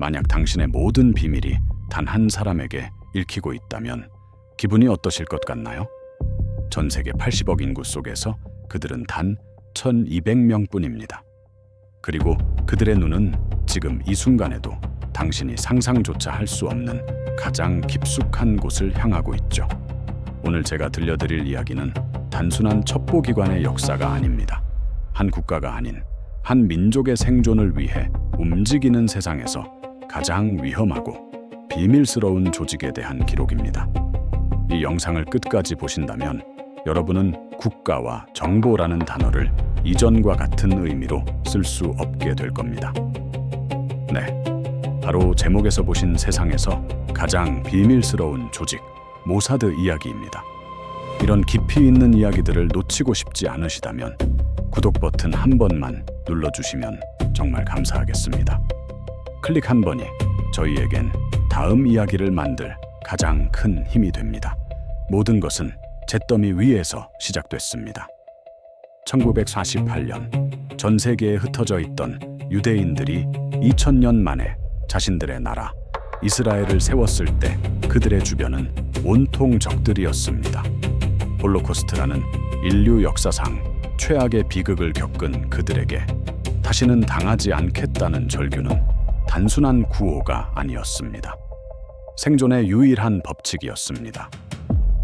만약 당신의 모든 비밀이 단 한 사람에게 읽히고 있다면 기분이 어떠실 것 같나요? 전 세계 80억 인구 속에서 그들은 단 1200명뿐입니다. 그리고 그들의 눈은 지금 이 순간에도 당신이 상상조차 할 수 없는 가장 깊숙한 곳을 향하고 있죠. 오늘 제가 들려드릴 이야기는 단순한 첩보기관의 역사가 아닙니다. 한 국가가 아닌 한 민족의 생존을 위해 움직이는 세상에서 가장 위험하고 비밀스러운 조직에 대한 기록입니다. 이 영상을 끝까지 보신다면 여러분은 국가와 정보라는 단어를 이전과 같은 의미로 쓸 수 없게 될 겁니다. 네, 바로 제목에서 보신 세상에서 가장 비밀스러운 조직, 모사드 이야기입니다. 이런 깊이 있는 이야기들을 놓치고 싶지 않으시다면 구독 버튼 한 번만 눌러주시면 정말 감사하겠습니다. 클릭 한 번이 저희에겐 다음 이야기를 만들 가장 큰 힘이 됩니다. 모든 것은 잿더미 위에서 시작됐습니다. 1948년 전 세계에 흩어져 있던 유대인들이 2000년 만에 자신들의 나라 이스라엘을 세웠을 때 그들의 주변은 온통 적들이었습니다. 홀로코스트라는 인류 역사상 최악의 비극을 겪은 그들에게 다시는 당하지 않겠다는 절규는 단순한 구호가 아니었습니다. 생존의 유일한 법칙이었습니다.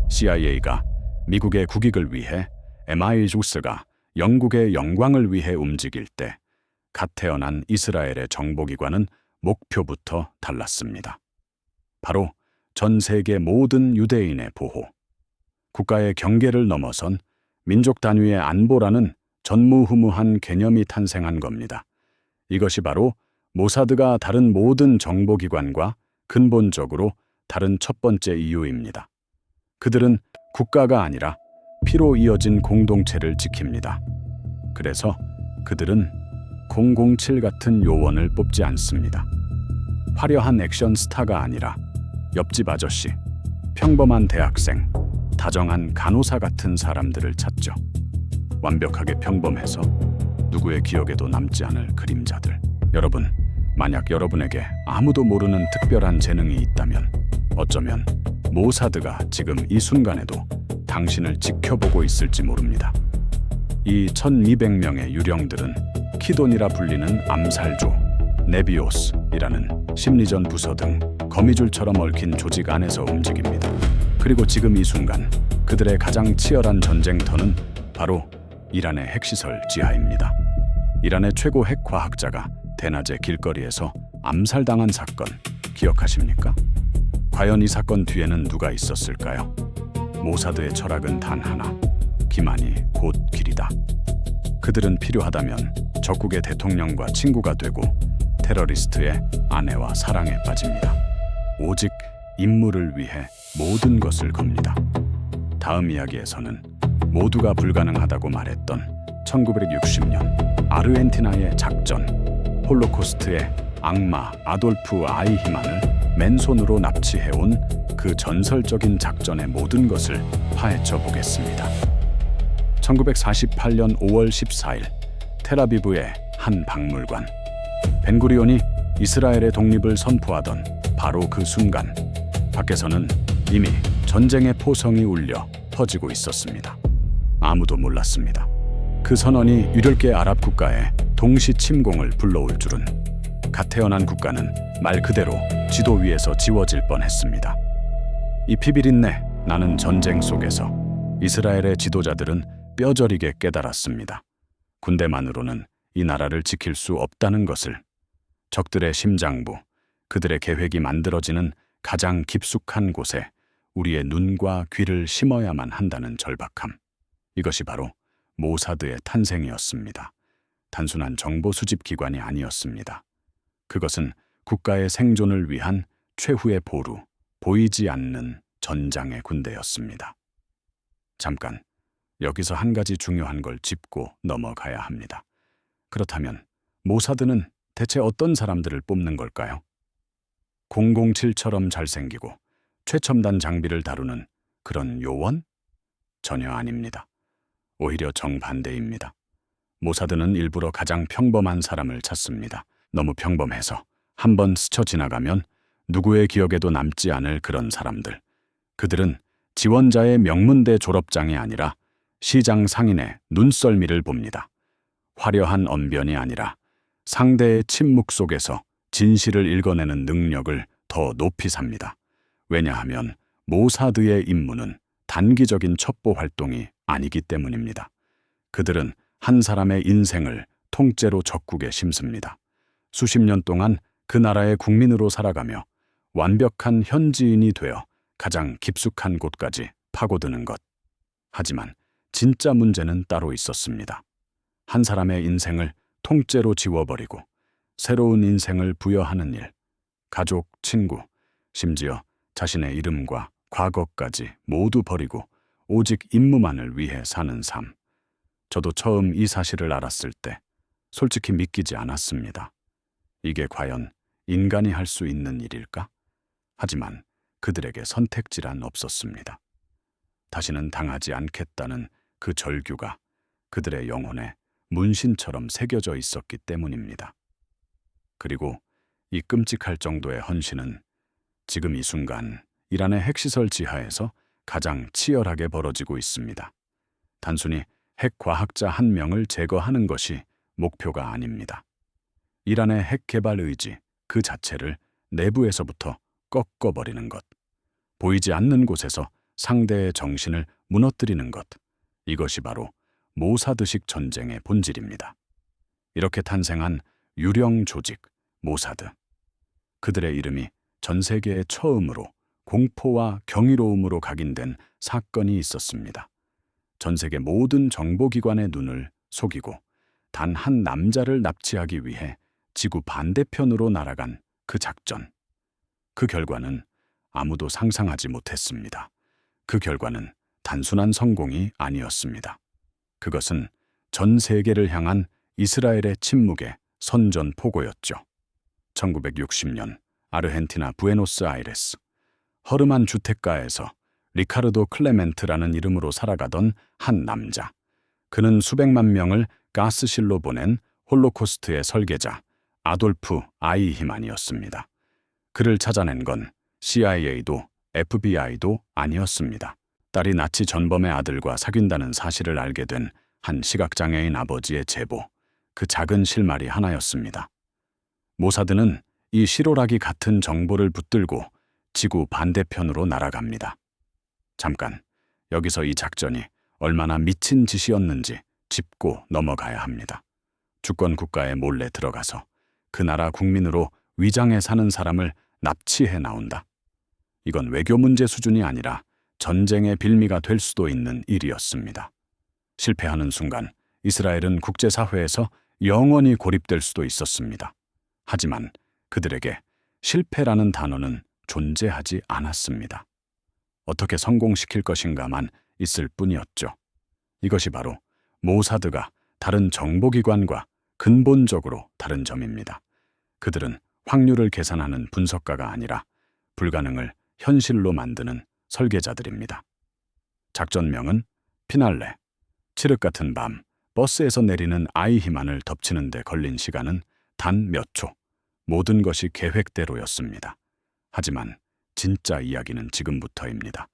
CIA가 미국의 국익을 위해, MI6가 영국의 영광을 위해 움직일 때 갓 태어난 이스라엘의 정보기관은 목표부터 달랐습니다. 바로 전 세계 모든 유대인의 보호, 국가의 경계를 넘어선 민족 단위의 안보라는 전무후무한 개념이 탄생한 겁니다. 이것이 바로 모사드가 다른 모든 정보기관과 근본적으로 다른 첫 번째 이유입니다. 그들은 국가가 아니라 피로 이어진 공동체를 지킵니다. 그래서 그들은 007 같은 요원을 뽑지 않습니다. 화려한 액션 스타가 아니라 옆집 아저씨, 평범한 대학생, 다정한 간호사 같은 사람들을 찾죠. 완벽하게 평범해서 누구의 기억에도 남지 않을 그림자들. 여러분, 만약 여러분에게 아무도 모르는 특별한 재능이 있다면 어쩌면 모사드가 지금 이 순간에도 당신을 지켜보고 있을지 모릅니다. 이 1200명의 유령들은 키돈이라 불리는 암살조, 네비오스이라는 심리전 부서 등 거미줄처럼 얽힌 조직 안에서 움직입니다. 그리고 지금 이 순간 그들의 가장 치열한 전쟁터는 바로 이란의 핵시설 지하입니다. 이란의 최고 핵 과학자가 대낮에 길거리에서 암살당한 사건 기억하십니까? 과연 이 사건 뒤에는 누가 있었을까요? 모사드의 철학은 단 하나, 기만이 곧 길이다. 그들은 필요하다면 적국의 대통령과 친구가 되고 테러리스트의 아내와 사랑에 빠집니다. 오직 임무를 위해 모든 것을 겁니다. 다음 이야기에서는 모두가 불가능하다고 말했던 1960년 아르헨티나의 작전, 홀로코스트의 악마 아돌프 아이히만을 맨손으로 납치해온 그 전설적인 작전의 모든 것을 파헤쳐 보겠습니다. 1948년 5월 14일 텔아비브의 한 박물관. 벤구리온이 이스라엘의 독립을 선포하던 바로 그 순간 밖에서는 이미 전쟁의 포성이 울려 퍼지고 있었습니다. 아무도 몰랐습니다. 그 선언이 유력계 아랍 국가의 동시 침공을 불러올 줄은. 갓 태어난 국가는 말 그대로 지도 위에서 지워질 뻔했습니다. 이 피비린내 나는 전쟁 속에서 이스라엘의 지도자들은 뼈저리게 깨달았습니다. 군대만으로는 이 나라를 지킬 수 없다는 것을. 적들의 심장부, 그들의 계획이 만들어지는 가장 깊숙한 곳에 우리의 눈과 귀를 심어야만 한다는 절박함. 이것이 바로 모사드의 탄생이었습니다. 단순한 정보 수집 기관이 아니었습니다. 그것은 국가의 생존을 위한 최후의 보루, 보이지 않는 전장의 군대였습니다. 잠깐, 여기서 한 가지 중요한 걸 짚고 넘어가야 합니다. 그렇다면 모사드는 대체 어떤 사람들을 뽑는 걸까요? 007처럼 잘생기고 최첨단 장비를 다루는 그런 요원? 전혀 아닙니다. 오히려 정반대입니다. 모사드는 일부러 가장 평범한 사람을 찾습니다. 너무 평범해서 한번 스쳐 지나가면 누구의 기억에도 남지 않을 그런 사람들. 그들은 지원자의 명문대 졸업장이 아니라 시장 상인의 눈썰미를 봅니다. 화려한 언변이 아니라 상대의 침묵 속에서 진실을 읽어내는 능력을 더 높이 삽니다. 왜냐하면 모사드의 임무는 단기적인 첩보 활동이 아니기 때문입니다. 그들은 한 사람의 인생을 통째로 적국에 심습니다. 수십 년 동안 그 나라의 국민으로 살아가며 완벽한 현지인이 되어 가장 깊숙한 곳까지 파고드는 것. 하지만 진짜 문제는 따로 있었습니다. 한 사람의 인생을 통째로 지워버리고 새로운 인생을 부여하는 일. 가족, 친구, 심지어 자신의 이름과 과거까지 모두 버리고 오직 임무만을 위해 사는 삶. 저도 처음 이 사실을 알았을 때 솔직히 믿기지 않았습니다. 이게 과연 인간이 할 수 있는 일일까? 하지만 그들에게 선택지란 없었습니다. 다시는 당하지 않겠다는 그 절규가 그들의 영혼에 문신처럼 새겨져 있었기 때문입니다. 그리고 이 끔찍할 정도의 헌신은 지금 이 순간 이란의 핵시설 지하에서 가장 치열하게 벌어지고 있습니다. 단순히 핵과학자 한 명을 제거하는 것이 목표가 아닙니다. 이란의 핵 개발 의지 그 자체를 내부에서부터 꺾어버리는 것. 보이지 않는 곳에서 상대의 정신을 무너뜨리는 것. 이것이 바로 모사드식 전쟁의 본질입니다. 이렇게 탄생한 유령 조직, 모사드. 그들의 이름이 전 세계에 처음으로 공포와 경이로움으로 각인된 사건이 있었습니다. 전 세계 모든 정보기관의 눈을 속이고 단 한 남자를 납치하기 위해 지구 반대편으로 날아간 그 작전. 그 결과는 아무도 상상하지 못했습니다. 그 결과는 단순한 성공이 아니었습니다. 그것은 전 세계를 향한 이스라엘의 침묵의 선전포고였죠. 1960년 아르헨티나 부에노스아이레스. 허름한 주택가에서 리카르도 클레멘트라는 이름으로 살아가던 한 남자. 그는 수백만 명을 가스실로 보낸 홀로코스트의 설계자 아돌프 아이히만이었습니다. 그를 찾아낸 건 CIA도 FBI도 아니었습니다. 딸이 나치 전범의 아들과 사귄다는 사실을 알게 된 한 시각장애인 아버지의 제보, 그 작은 실마리 하나였습니다. 모사드는 이 실오라기 같은 정보를 붙들고 지구 반대편으로 날아갑니다. 잠깐, 여기서 이 작전이 얼마나 미친 짓이었는지 짚고 넘어가야 합니다. 주권 국가에 몰래 들어가서 그 나라 국민으로 위장해 사는 사람을 납치해 나온다. 이건 외교 문제 수준이 아니라 전쟁의 빌미가 될 수도 있는 일이었습니다. 실패하는 순간 이스라엘은 국제사회에서 영원히 고립될 수도 있었습니다. 하지만 그들에게 실패라는 단어는 존재하지 않았습니다. 어떻게 성공시킬 것인가만 있을 뿐이었죠. 이것이 바로 모사드가 다른 정보기관과 근본적으로 다른 점입니다. 그들은 확률을 계산하는 분석가가 아니라 불가능을 현실로 만드는 설계자들입니다. 작전명은 피날레. 칠흑 같은 밤, 버스에서 내리는 아이히만을 덮치는 데 걸린 시간은 단 몇 초. 모든 것이 계획대로였습니다. 하지만 진짜 이야기는 지금부터입니다.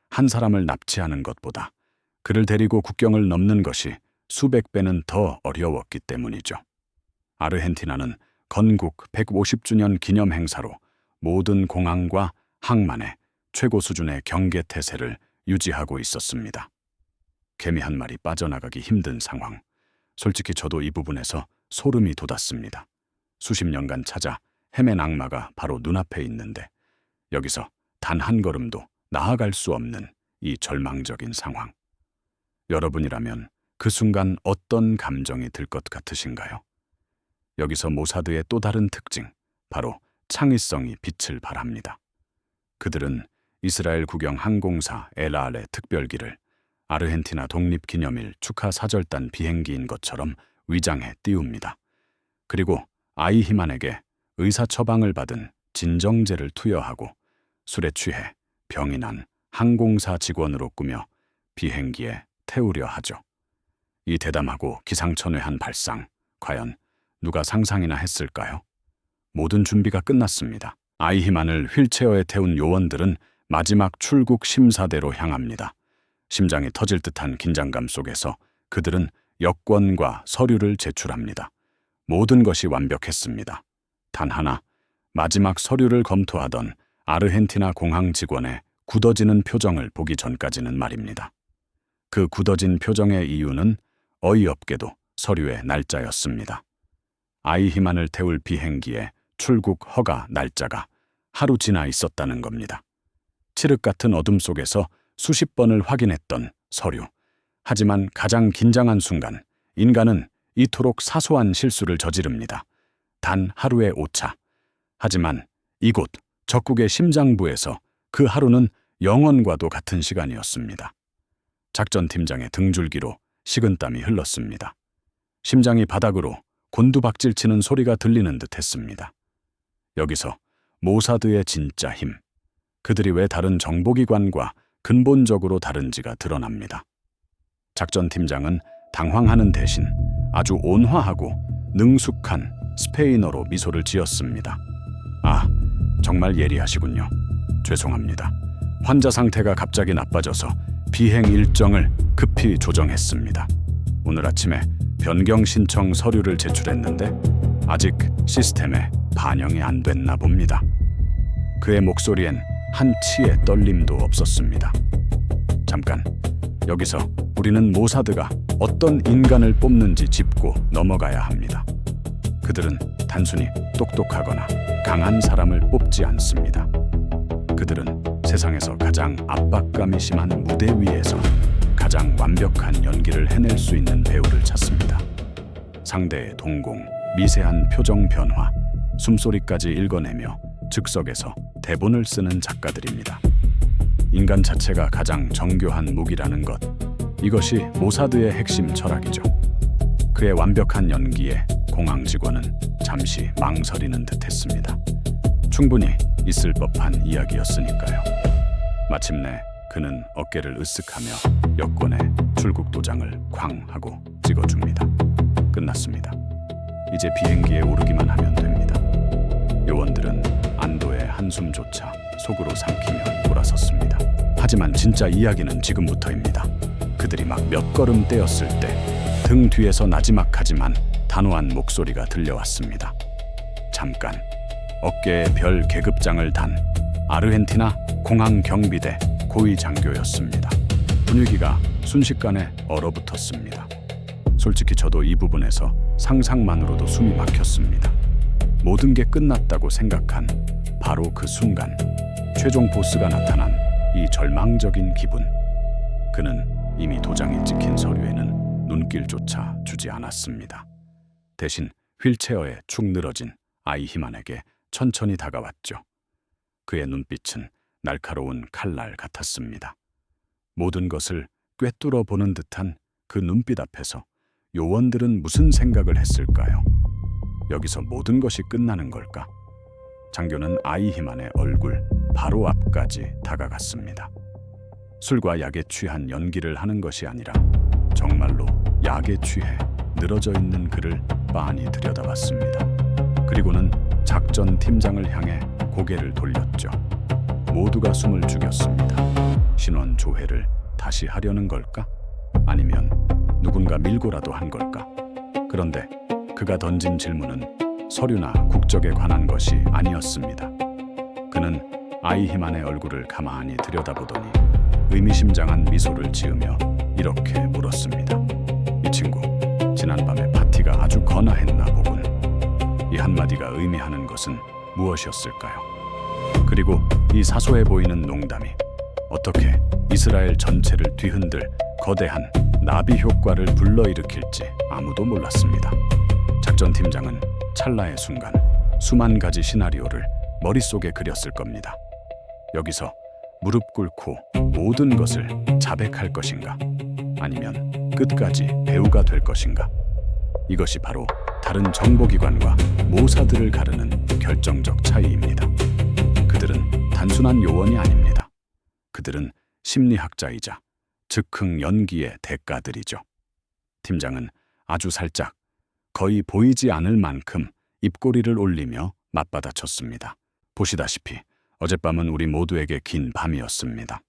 한 사람을 납치하는 것보다 그를 데리고 국경을 넘는 것이 수백 배는 더 어려웠기 때문이죠. 아르헨티나는 건국 150주년 기념 행사로 모든 공항과 항만에 최고 수준의 경계 태세를 유지하고 있었습니다. 개미 한 마리 빠져나가기 힘든 상황. 솔직히 저도 이 부분에서 소름이 돋았습니다. 수십 년간 찾아 헤맨 악마가 바로 눈앞에 있는데 여기서 단 한 걸음도 나아갈 수 없는 이 절망적인 상황. 여러분이라면 그 순간 어떤 감정이 들 것 같으신가요? 여기서 모사드의 또 다른 특징, 바로 창의성이 빛을 발합니다. 그들은 이스라엘 국영 항공사 엘알의 특별기를 아르헨티나 독립기념일 축하 사절단 비행기인 것처럼 위장해 띄웁니다. 그리고 아이히만에게 의사 처방을 받은 진정제를 투여하고 술에 취해 병이 난 항공사 직원으로 꾸며 비행기에 태우려 하죠. 이 대담하고 기상천외한 발상, 과연 누가 상상이나 했을까요? 모든 준비가 끝났습니다. 아이히만을 휠체어에 태운 요원들은 마지막 출국 심사대로 향합니다. 심장이 터질 듯한 긴장감 속에서 그들은 여권과 서류를 제출합니다. 모든 것이 완벽했습니다. 단 하나, 마지막 서류를 검토하던 아르헨티나 공항 직원의 굳어지는 표정을 보기 전까지는 말입니다. 그 굳어진 표정의 이유는 어이없게도 서류의 날짜였습니다. 아이히만을 태울 비행기의 출국 허가 날짜가 하루 지나 있었다는 겁니다. 칠흑 같은 어둠 속에서 수십 번을 확인했던 서류. 하지만 가장 긴장한 순간, 인간은 이토록 사소한 실수를 저지릅니다. 단 하루의 오차. 하지만 이곳 적국의 심장부에서 그 하루는 영원과도 같은 시간이었습니다. 작전팀장의 등줄기로 식은땀이 흘렀습니다. 심장이 바닥으로 곤두박질치는 소리가 들리는 듯 했습니다. 여기서 모사드의 진짜 힘, 그들이 왜 다른 정보기관과 근본적으로 다른지가 드러납니다. 작전팀장은 당황하는 대신 아주 온화하고 능숙한 스페인어로 미소를 지었습니다. 아, 정말 예리하시군요. 죄송합니다. 환자 상태가 갑자기 나빠져서 비행 일정을 급히 조정했습니다. 오늘 아침에 변경 신청 서류를 제출했는데 아직 시스템에 반영이 안 됐나 봅니다. 그의 목소리엔 한 치의 떨림도 없었습니다. 잠깐, 여기서 우리는 모사드가 어떤 인간을 뽑는지 짚고 넘어가야 합니다. 그들은 단순히 똑똑하거나 강한 사람을 뽑지 않습니다. 그들은 세상에서 가장 압박감이 심한 무대 위에서 가장 완벽한 연기를 해낼 수 있는 배우를 찾습니다. 상대의 동공, 미세한 표정 변화, 숨소리까지 읽어내며 즉석에서 대본을 쓰는 작가들입니다. 인간 자체가 가장 정교한 무기라는 것, 이것이 모사드의 핵심 철학이죠. 그의 완벽한 연기에 공항 직원은 잠시 망설이는 듯했습니다. 충분히 있을 법한 이야기였으니까요. 마침내 그는 어깨를 으쓱하며 여권에 출국 도장을 쾅 하고 찍어줍니다. 끝났습니다. 이제 비행기에 오르기만 하면 됩니다. 요원들은 안도의 한숨조차 속으로 삼키며 돌아섰습니다. 하지만 진짜 이야기는 지금부터입니다. 그들이 막 몇 걸음 떼었을 때 등 뒤에서 나지막하지만 단호한 목소리가 들려왔습니다. 잠깐, 어깨에 별 계급장을 단 아르헨티나 공항 경비대 고위 장교였습니다. 분위기가 순식간에 얼어붙었습니다. 솔직히 저도 이 부분에서 상상만으로도 숨이 막혔습니다. 모든 게 끝났다고 생각한 바로 그 순간, 최종 보스가 나타난 이 절망적인 기분. 그는 이미 도장이 찍힌 서류에는 눈길조차 주지 않았습니다. 대신 휠체어에 축 늘어진 아이히만에게 천천히 다가왔죠. 그의 눈빛은 날카로운 칼날 같았습니다. 모든 것을 꿰뚫어 보는 듯한 그 눈빛 앞에서 요원들은 무슨 생각을 했을까요? 여기서 모든 것이 끝나는 걸까? 장교는 아이히만의 얼굴 바로 앞까지 다가갔습니다. 술과 약에 취한 연기를 하는 것이 아니라 정말로 약에 취해 늘어져 있는 그를 빤히 들여다봤습니다. 그리고는 작전 팀장을 향해 고개를 돌렸죠. 모두가 숨을 죽였습니다. 신원 조회를 다시 하려는 걸까? 아니면 누군가 밀고라도 한 걸까? 그런데 그가 던진 질문은 서류나 국적에 관한 것이 아니었습니다. 그는 아이히만의 얼굴을 가만히 들여다보더니 의미심장한 미소를 지으며 이렇게 물었습니다. 이 친구, 지난밤에 파티가 아주 거나했나 보군. 이 한마디가 의미하는 것은 무엇이었을까요? 그리고 이 사소해 보이는 농담이 어떻게 이스라엘 전체를 뒤흔들 거대한 나비 효과를 불러일으킬지 아무도 몰랐습니다. 작전팀장은 찰나의 순간 수만 가지 시나리오를 머릿속에 그렸을 겁니다. 여기서 무릎 꿇고 모든 것을 자백할 것인가? 아니면 끝까지 배우가 될 것인가? 이것이 바로 다른 정보기관과 모사드를 가르는 결정적 차이입니다. 그들은 단순한 요원이 아닙니다. 그들은 심리학자이자 즉흥 연기의 대가들이죠. 팀장은 아주 살짝, 거의 보이지 않을 만큼 입꼬리를 올리며 맞받아쳤습니다. 보시다시피 어젯밤은 우리 모두에게 긴 밤이었습니다.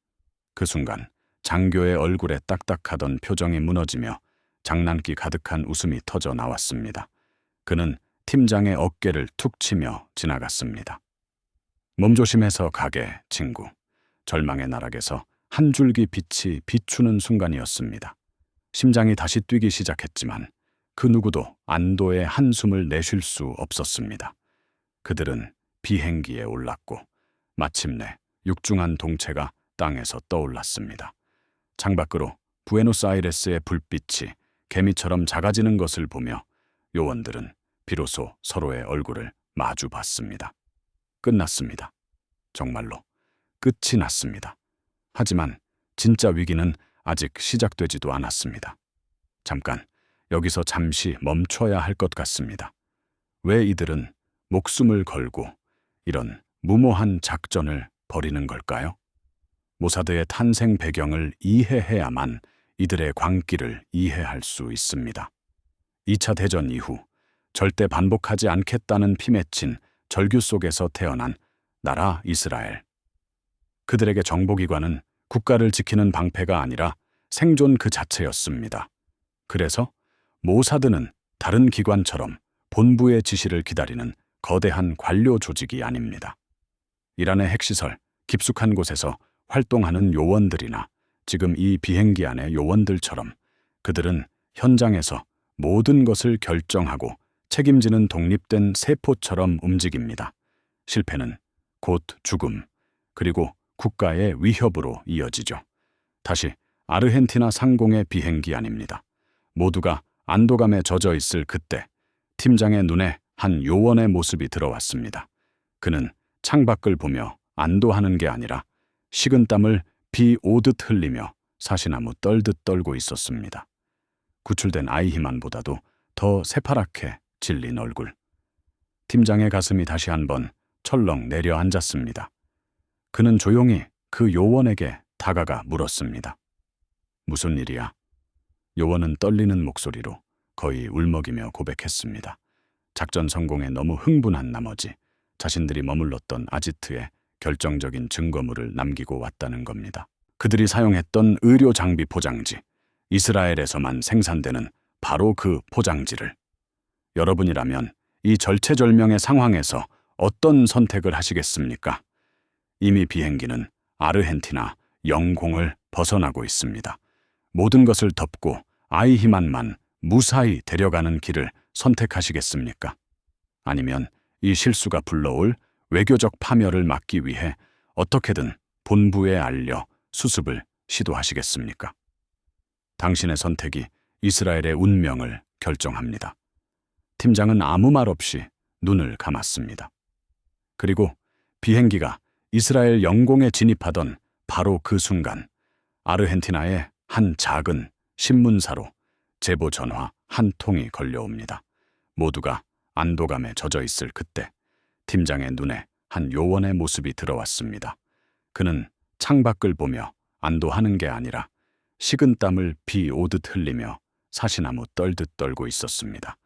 그 순간 장교의 얼굴에 딱딱하던 표정이 무너지며 장난기 가득한 웃음이 터져 나왔습니다. 그는 팀장의 어깨를 툭 치며 지나갔습니다. 몸조심해서 가게, 친구. 절망의 나락에서 한 줄기 빛이 비추는 순간이었습니다. 심장이 다시 뛰기 시작했지만 그 누구도 안도의 한숨을 내쉴 수 없었습니다. 그들은 비행기에 올랐고 마침내 육중한 동체가 땅에서 떠올랐습니다. 창밖으로 부에노스아이레스의 불빛이 개미처럼 작아지는 것을 보며 요원들은 비로소 서로의 얼굴을 마주 봤습니다. 끝났습니다. 정말로 끝이 났습니다. 하지만 진짜 위기는 아직 시작되지도 않았습니다. 잠깐, 여기서 잠시 멈춰야 할 것 같습니다. 왜 이들은 목숨을 걸고 이런 무모한 작전을 벌이는 걸까요? 모사드의 탄생 배경을 이해해야만 이들의 광기를 이해할 수 있습니다. 2차 대전 이후 절대 반복하지 않겠다는 피 맺힌 절규 속에서 태어난 나라 이스라엘. 그들에게 정보기관은 국가를 지키는 방패가 아니라 생존 그 자체였습니다. 그래서 모사드는 다른 기관처럼 본부의 지시를 기다리는 거대한 관료 조직이 아닙니다. 이란의 핵시설, 깊숙한 곳에서 활동하는 요원들이나 지금 이 비행기 안의 요원들처럼 그들은 현장에서 모든 것을 결정하고 책임지는 독립된 세포처럼 움직입니다. 실패는 곧 죽음, 그리고 국가의 위협으로 이어지죠. 다시 아르헨티나 상공의 비행기 안입니다. 모두가 안도감에 젖어 있을 그때 팀장의 눈에 한 요원의 모습이 들어왔습니다. 그는 창밖을 보며 안도하는 게 아니라 식은땀을 비 오듯 흘리며 사시나무 떨듯 떨고 있었습니다. 구출된 아이히만보다도 더 새파랗게 질린 얼굴. 팀장의 가슴이 다시 한번 철렁 내려앉았습니다. 그는 조용히 그 요원에게 다가가 물었습니다. 무슨 일이야? 요원은 떨리는 목소리로 거의 울먹이며 고백했습니다. 작전 성공에 너무 흥분한 나머지 자신들이 머물렀던 아지트에 결정적인 증거물을 남기고 왔다는 겁니다. 그들이 사용했던 의료 장비 포장지, 이스라엘에서만 생산되는 바로 그 포장지를. 여러분이라면 이 절체절명의 상황에서 어떤 선택을 하시겠습니까? 이미 비행기는 아르헨티나 영공을 벗어나고 있습니다. 모든 것을 덮고 아이히만만 무사히 데려가는 길을 선택하시겠습니까? 아니면 이 실수가 불러올 외교적 파멸을 막기 위해 어떻게든 본부에 알려 수습을 시도하시겠습니까? 당신의 선택이 이스라엘의 운명을 결정합니다. 팀장은 아무 말 없이 눈을 감았습니다. 그리고 비행기가 이스라엘 영공에 진입하던 바로 그 순간 아르헨티나의 한 작은 신문사로 제보 전화 한 통이 걸려옵니다. 모두가 안도감에 젖어 있을 그때 팀장의 눈에 한 요원의 모습이 들어왔습니다. 그는 창밖을 보며 안도하는 게 아니라 식은땀을 비 오듯 흘리며 사시나무 떨듯 떨고 있었습니다.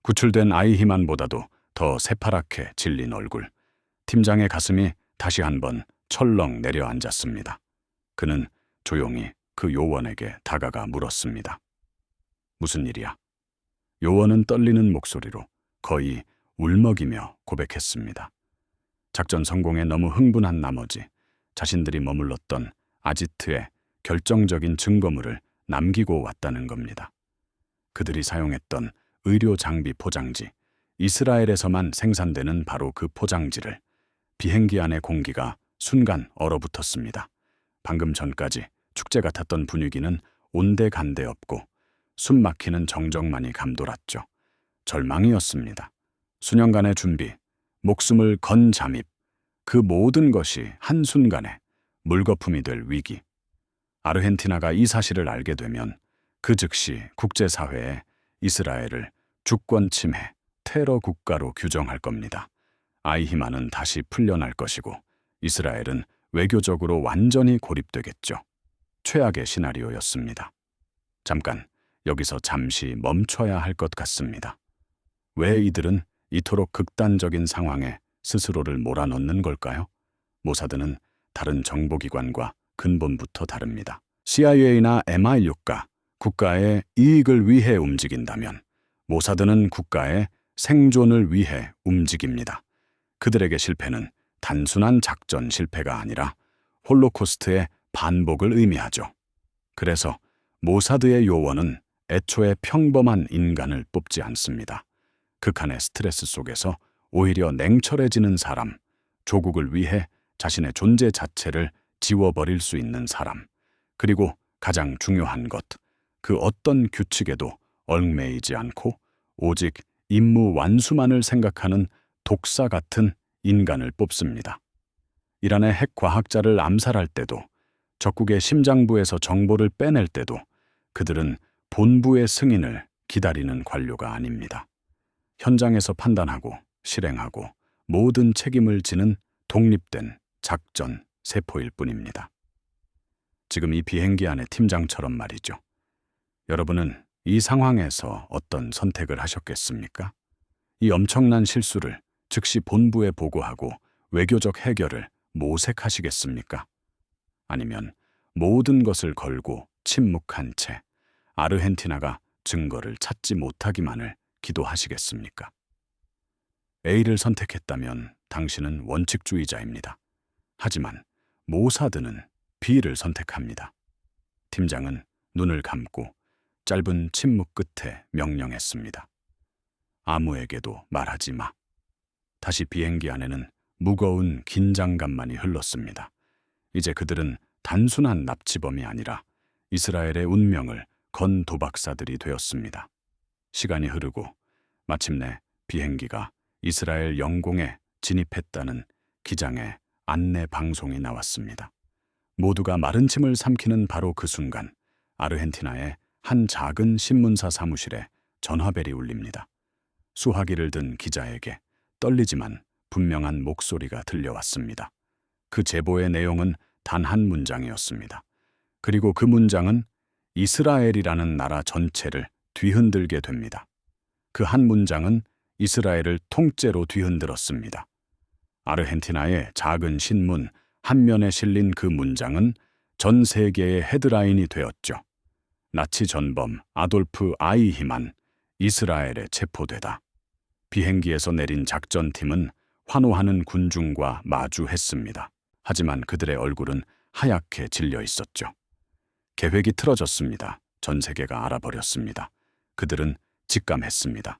구출된 아이히만보다도 더 새파랗게 질린 얼굴. 팀장의 가슴이 다시 한번 철렁 내려앉았습니다. 그는 조용히 그 요원에게 다가가 물었습니다. 무슨 일이야? 요원은 떨리는 목소리로 거의 울먹이며 고백했습니다. 작전 성공에 너무 흥분한 나머지 자신들이 머물렀던 아지트에 결정적인 증거물을 남기고 왔다는 겁니다. 그들이 사용했던 의료 장비 포장지, 이스라엘에서만 생산되는 바로 그 포장지를. 비행기 안의 공기가 순간 얼어붙었습니다. 방금 전까지 축제 같았던 분위기는 온데간데 없고 숨 막히는 정적만이 감돌았죠. 절망이었습니다. 수년간의 준비, 목숨을 건 잠입, 그 모든 것이 한순간에 물거품이 될 위기. 아르헨티나가 이 사실을 알게 되면 그 즉시 국제사회에 이스라엘을 주권 침해, 테러 국가로 규정할 겁니다. 아이히만은 다시 풀려날 것이고 이스라엘은 외교적으로 완전히 고립되겠죠. 최악의 시나리오였습니다. 잠깐 여기서 잠시 멈춰야 할 것 같습니다. 왜 이들은 이토록 극단적인 상황에 스스로를 몰아넣는 걸까요? 모사드는 다른 정보기관과 근본부터 다릅니다. CIA나 MI6가 국가의 이익을 위해 움직인다면 모사드는 국가의 생존을 위해 움직입니다. 그들에게 실패는 단순한 작전 실패가 아니라 홀로코스트의 반복을 의미하죠. 그래서 모사드의 요원은 애초에 평범한 인간을 뽑지 않습니다. 극한의 스트레스 속에서 오히려 냉철해지는 사람, 조국을 위해 자신의 존재 자체를 지워버릴 수 있는 사람, 그리고 가장 중요한 것, 그 어떤 규칙에도 얽매이지 않고 오직 임무 완수만을 생각하는 독사 같은 인간을 뽑습니다. 이란의 핵 과학자를 암살할 때도, 적국의 심장부에서 정보를 빼낼 때도 그들은 본부의 승인을 기다리는 관료가 아닙니다. 현장에서 판단하고 실행하고 모든 책임을 지는 독립된 작전 세포일 뿐입니다. 지금 이 비행기 안의 팀장처럼 말이죠. 여러분은 이 상황에서 어떤 선택을 하셨겠습니까? 이 엄청난 실수를 즉시 본부에 보고하고 외교적 해결을 모색하시겠습니까? 아니면 모든 것을 걸고 침묵한 채 아르헨티나가 증거를 찾지 못하기만을 기도하시겠습니까? A를 선택했다면 당신은 원칙주의자입니다. 하지만 모사드는 B를 선택합니다. 팀장은 눈을 감고 짧은 침묵 끝에 명령했습니다. 아무에게도 말하지 마. 다시 비행기 안에는 무거운 긴장감만이 흘렀습니다. 이제 그들은 단순한 납치범이 아니라 이스라엘의 운명을 건 도박사들이 되었습니다. 시간이 흐르고 마침내 비행기가 이스라엘 영공에 진입했다는 기장의 안내 방송이 나왔습니다. 모두가 마른 침을 삼키는 바로 그 순간 아르헨티나의 한 작은 신문사 사무실에 전화벨이 울립니다. 수화기를 든 기자에게 떨리지만 분명한 목소리가 들려왔습니다. 그 제보의 내용은 단 한 문장이었습니다. 그리고 그 문장은 이스라엘이라는 나라 전체를 뒤흔들게 됩니다. 그 한 문장은 이스라엘을 통째로 뒤흔들었습니다. 아르헨티나의 작은 신문 한 면에 실린 그 문장은 전 세계의 헤드라인이 되었죠. 나치 전범 아돌프 아이히만 이스라엘에 체포되다. 비행기에서 내린 작전팀은 환호하는 군중과 마주했습니다. 하지만 그들의 얼굴은 하얗게 질려 있었죠. 계획이 틀어졌습니다. 전 세계가 알아버렸습니다. 그들은 직감했습니다.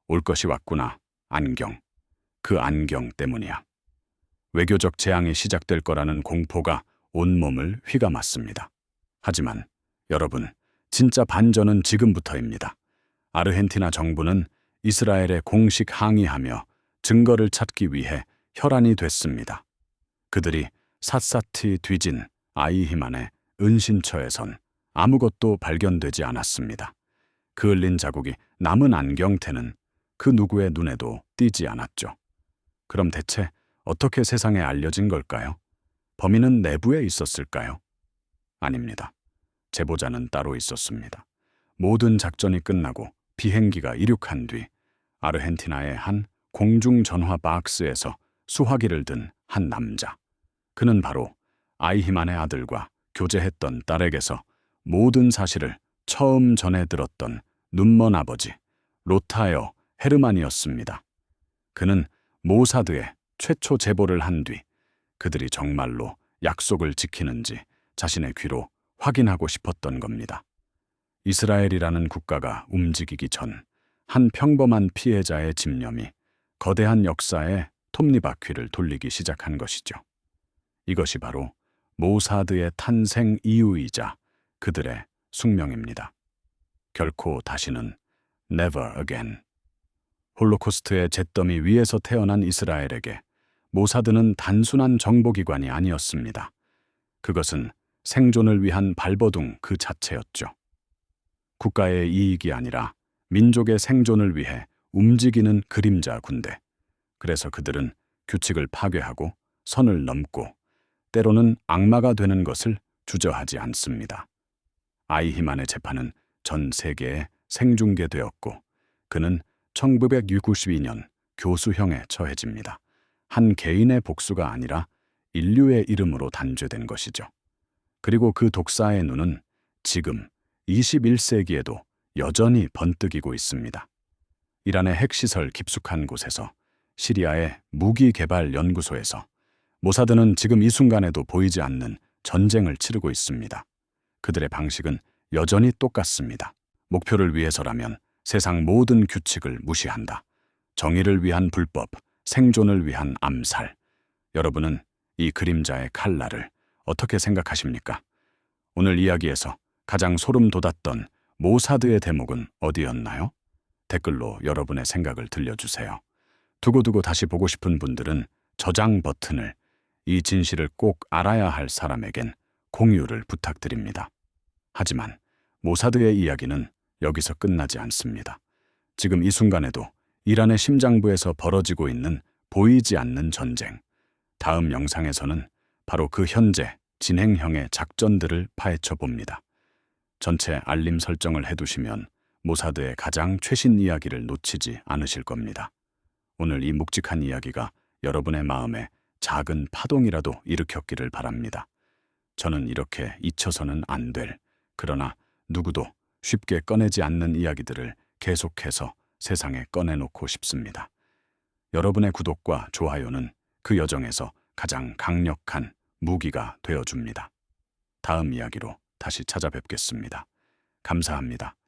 올 것이 왔구나. 안경. 그 안경 때문이야. 외교적 재앙이 시작될 거라는 공포가 온몸을 휘감았습니다. 하지만 여러분, 진짜 반전은 지금부터입니다. 아르헨티나 정부는 이스라엘에 공식 항의하며 증거를 찾기 위해 혈안이 됐습니다. 그들이 샅샅이 뒤진 아이히만의 은신처에선 아무것도 발견되지 않았습니다. 그 흘린 자국이 남은 안경테는 그 누구의 눈에도 띄지 않았죠. 그럼 대체 어떻게 세상에 알려진 걸까요? 범인은 내부에 있었을까요? 아닙니다. 제보자는 따로 있었습니다. 모든 작전이 끝나고 비행기가 이륙한 뒤 아르헨티나의 한 공중전화 박스에서 수화기를 든 한 남자. 그는 바로 아이히만의 아들과 교제했던 딸에게서 모든 사실을 처음 전해 들었던 눈먼 아버지 로타에어 헤르만이었습니다. 그는 모사드에 최초 제보를 한 뒤 그들이 정말로 약속을 지키는지 자신의 귀로 확인하고 싶었던 겁니다. 이스라엘이라는 국가가 움직이기 전 한 평범한 피해자의 집념이 거대한 역사의 톱니바퀴를 돌리기 시작한 것이죠. 이것이 바로 모사드의 탄생 이유이자 그들의 숙명입니다. 결코 다시는 never again. 홀로코스트의 잿더미 위에서 태어난 이스라엘에게 모사드는 단순한 정보기관이 아니었습니다. 그것은 생존을 위한 발버둥 그 자체였죠. 국가의 이익이 아니라 민족의 생존을 위해 움직이는 그림자 군대. 그래서 그들은 규칙을 파괴하고 선을 넘고 때로는 악마가 되는 것을 주저하지 않습니다. 아이히만의 재판은 전 세계에 생중계되었고 그는 1992년 교수형에 처해집니다. 한 개인의 복수가 아니라 인류의 이름으로 단죄된 것이죠. 그리고 그 독사의 눈은 지금 21세기에도 여전히 번뜩이고 있습니다. 이란의 핵시설 깊숙한 곳에서, 시리아의 무기개발연구소에서, 모사드는 지금 이 순간에도 보이지 않는 전쟁을 치르고 있습니다. 그들의 방식은 여전히 똑같습니다. 목표를 위해서라면 세상 모든 규칙을 무시한다. 정의를 위한 불법, 생존을 위한 암살. 여러분은 이 그림자의 칼날을 어떻게 생각하십니까? 오늘 이야기에서 가장 소름 돋았던 모사드의 대목은 어디였나요? 댓글로 여러분의 생각을 들려주세요. 두고두고 다시 보고 싶은 분들은 저장 버튼을, 이 진실을 꼭 알아야 할 사람에겐 공유를 부탁드립니다. 하지만 모사드의 이야기는 여기서 끝나지 않습니다. 지금 이 순간에도 이란의 심장부에서 벌어지고 있는 보이지 않는 전쟁. 다음 영상에서는 바로 그 현재 진행형의 작전들을 파헤쳐 봅니다. 전체 알림 설정을 해두시면 모사드의 가장 최신 이야기를 놓치지 않으실 겁니다. 오늘 이 묵직한 이야기가 여러분의 마음에 작은 파동이라도 일으켰기를 바랍니다. 저는 이렇게 잊혀서는 안 될, 그러나 누구도 쉽게 꺼내지 않는 이야기들을 계속해서 세상에 꺼내놓고 싶습니다. 여러분의 구독과 좋아요는 그 여정에서 가장 강력한 무기가 되어줍니다. 다음 이야기로 다시 찾아뵙겠습니다. 감사합니다.